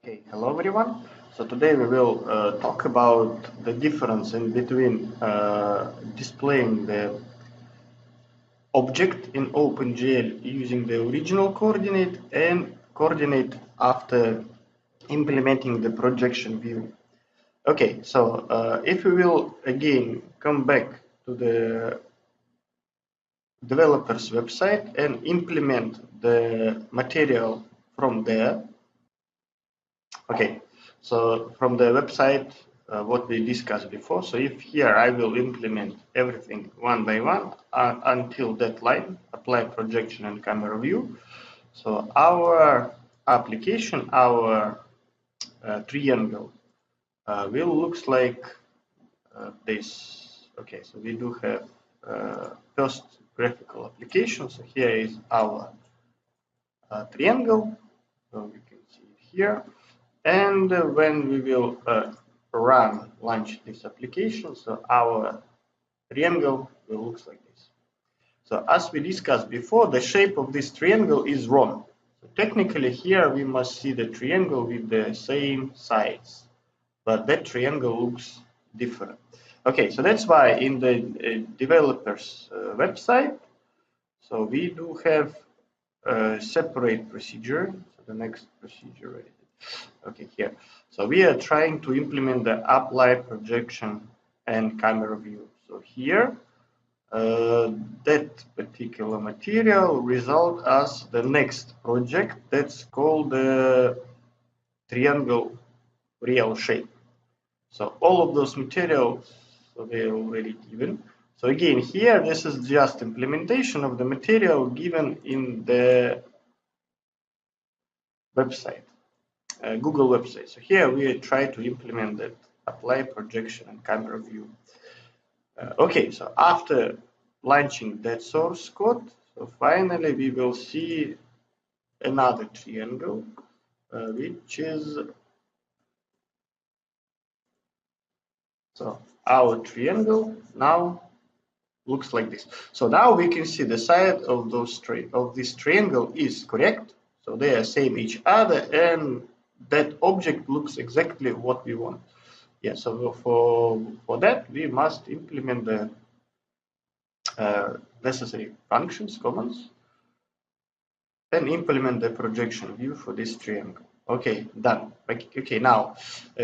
Okay, hello everyone. So today we will talk about the difference in between displaying the object in OpenGL using the original coordinate and coordinate after implementing the projection view. Okay, so if we will again come back to the developer's website and implement the material from there. Okay, so from the website, what we discussed before. So if here I will implement everything one by one until that line, apply projection and camera view. So our application, our triangle will looks like this. Okay, so we do have first graphical application. So here is our triangle. So we can see it here. And when we will launch this application, so our triangle will look like this. So as we discussed before, the shape of this triangle is wrong. So technically here we must see the triangle with the same sides, but that triangle looks different. Okay, so that's why in the developer's website, so we do have a separate procedure. So the next procedure, right? Okay, here. So we are trying to implement the apply projection and camera view. So here, that particular material result as the next project that's called the triangle real shape. So all of those materials, so they are already given. So again, here, this is just implementation of the material given in the website. Google website. So here we try to implement that apply projection and camera view. Okay, so after launching that source code, so finally we will see another triangle, which is so our triangle now looks like this. So now we can see the side of this triangle is correct. So they are same each other, and that object looks exactly what we want. Yeah, so for that we must implement the necessary functions, commands, and implement the projection view for this triangle. Okay, done. Okay, now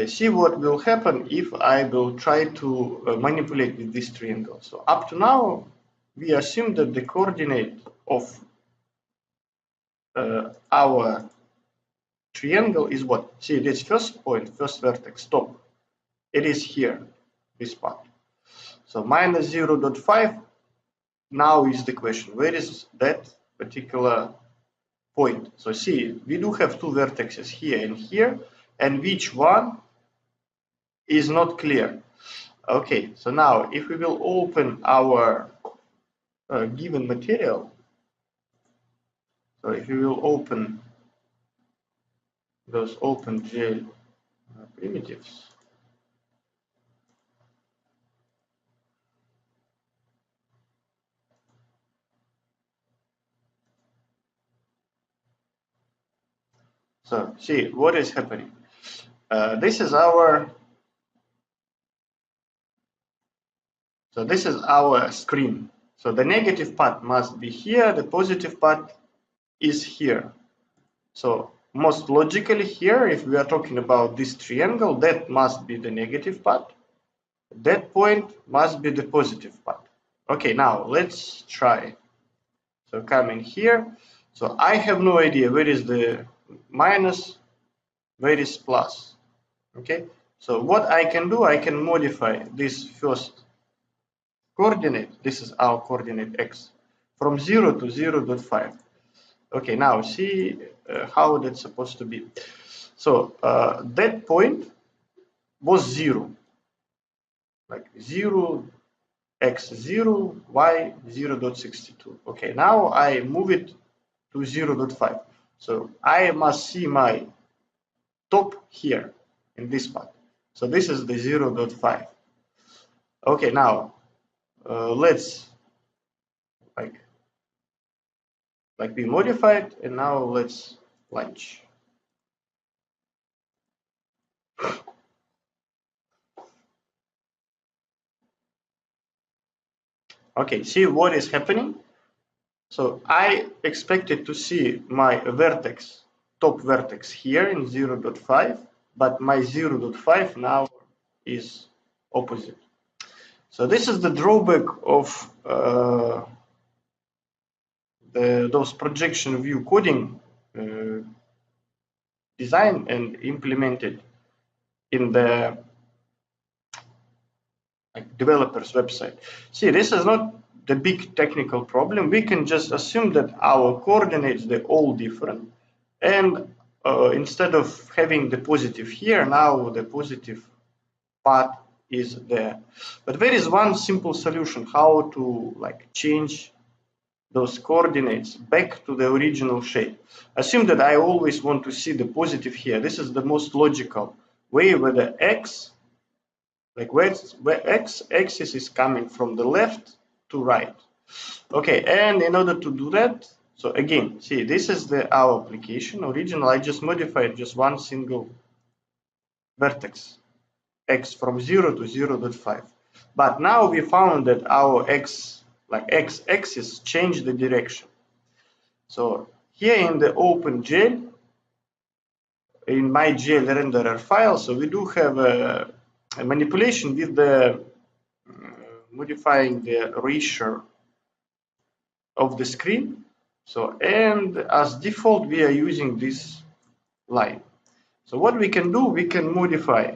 see what will happen if I will try to manipulate with this triangle. So up to now, we assume that the coordinate of our triangle is what? See, this first point, first vertex, top. It is here, this part. So minus 0.5. Now is the question, where is that particular point? So see, we do have two vertices here and here, and which one is not clear. Okay, so now if we will open our given material, so if we will open those OpenGL primitives, so see what is happening. This is our screen. So the negative part must be here, the positive part is here. So most logically here, if we are talking about this triangle, that must be the negative part. That point must be the positive part. Okay, now let's try. So come in here. So I have no idea where is the minus, where is plus. Okay, so what I can do, I can modify this first coordinate. This is our coordinate x from 0 to 0.5. Okay, now see how that's supposed to be. So that point was 0, like 0, x 0, y 0.62. Okay, now I move it to 0.5. So I must see my top here in this part. So this is the 0.5. Okay, now let's like we modified, and now let's launch. Okay, see what is happening. So I expected to see my vertex, top vertex here in 0.5, but my 0.5 now is opposite. So this is the drawback of those projection view coding design and implemented in the developer's website. See, this is not the big technical problem. We can just assume that our coordinates, they're all different. And instead of having the positive here, now the positive path is there. But there is one simple solution how to change those coordinates back to the original shape. Assume that I always want to see the positive here. This is the most logical way where the x, where x-axis is coming from the left to right. Okay, and in order to do that, so again, see, this is our application. Original, I just modified just one single vertex, x from 0 to 0.5. But now we found that our x-axis changed the direction. So here in the OpenGL, in my GL renderer file, so we do have a manipulation with the modifying the ratio of the screen. So, and as default, we are using this line. So what we can do, we can modify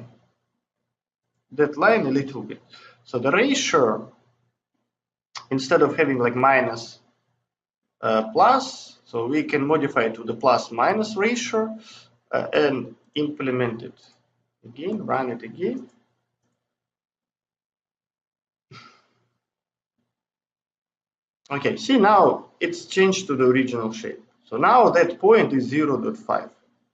that line a little bit. So the ratio, instead of having minus plus, so we can modify it to the plus minus ratio and implement it again, run it again. Okay, see, now it's changed to the original shape. So now that point is 0.5.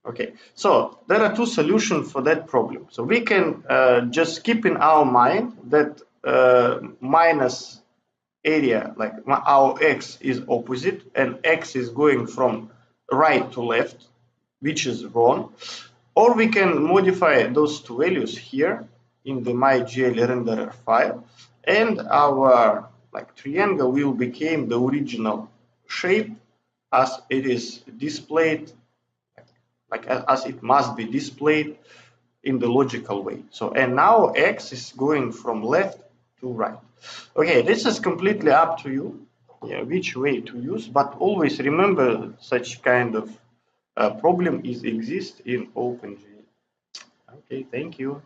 Okay, so there are two solutions for that problem. So we can just keep in our mind that minus area, our x is opposite and x is going from right to left, which is wrong. Or we can modify those two values here in the mygl renderer file, and our triangle will become the original shape as it is displayed, as it must be displayed in the logical way. So, and now x is going from left to right. Okay, this is completely up to you, which way to use, but always remember such kind of problem exists in OpenGL. Okay, thank you.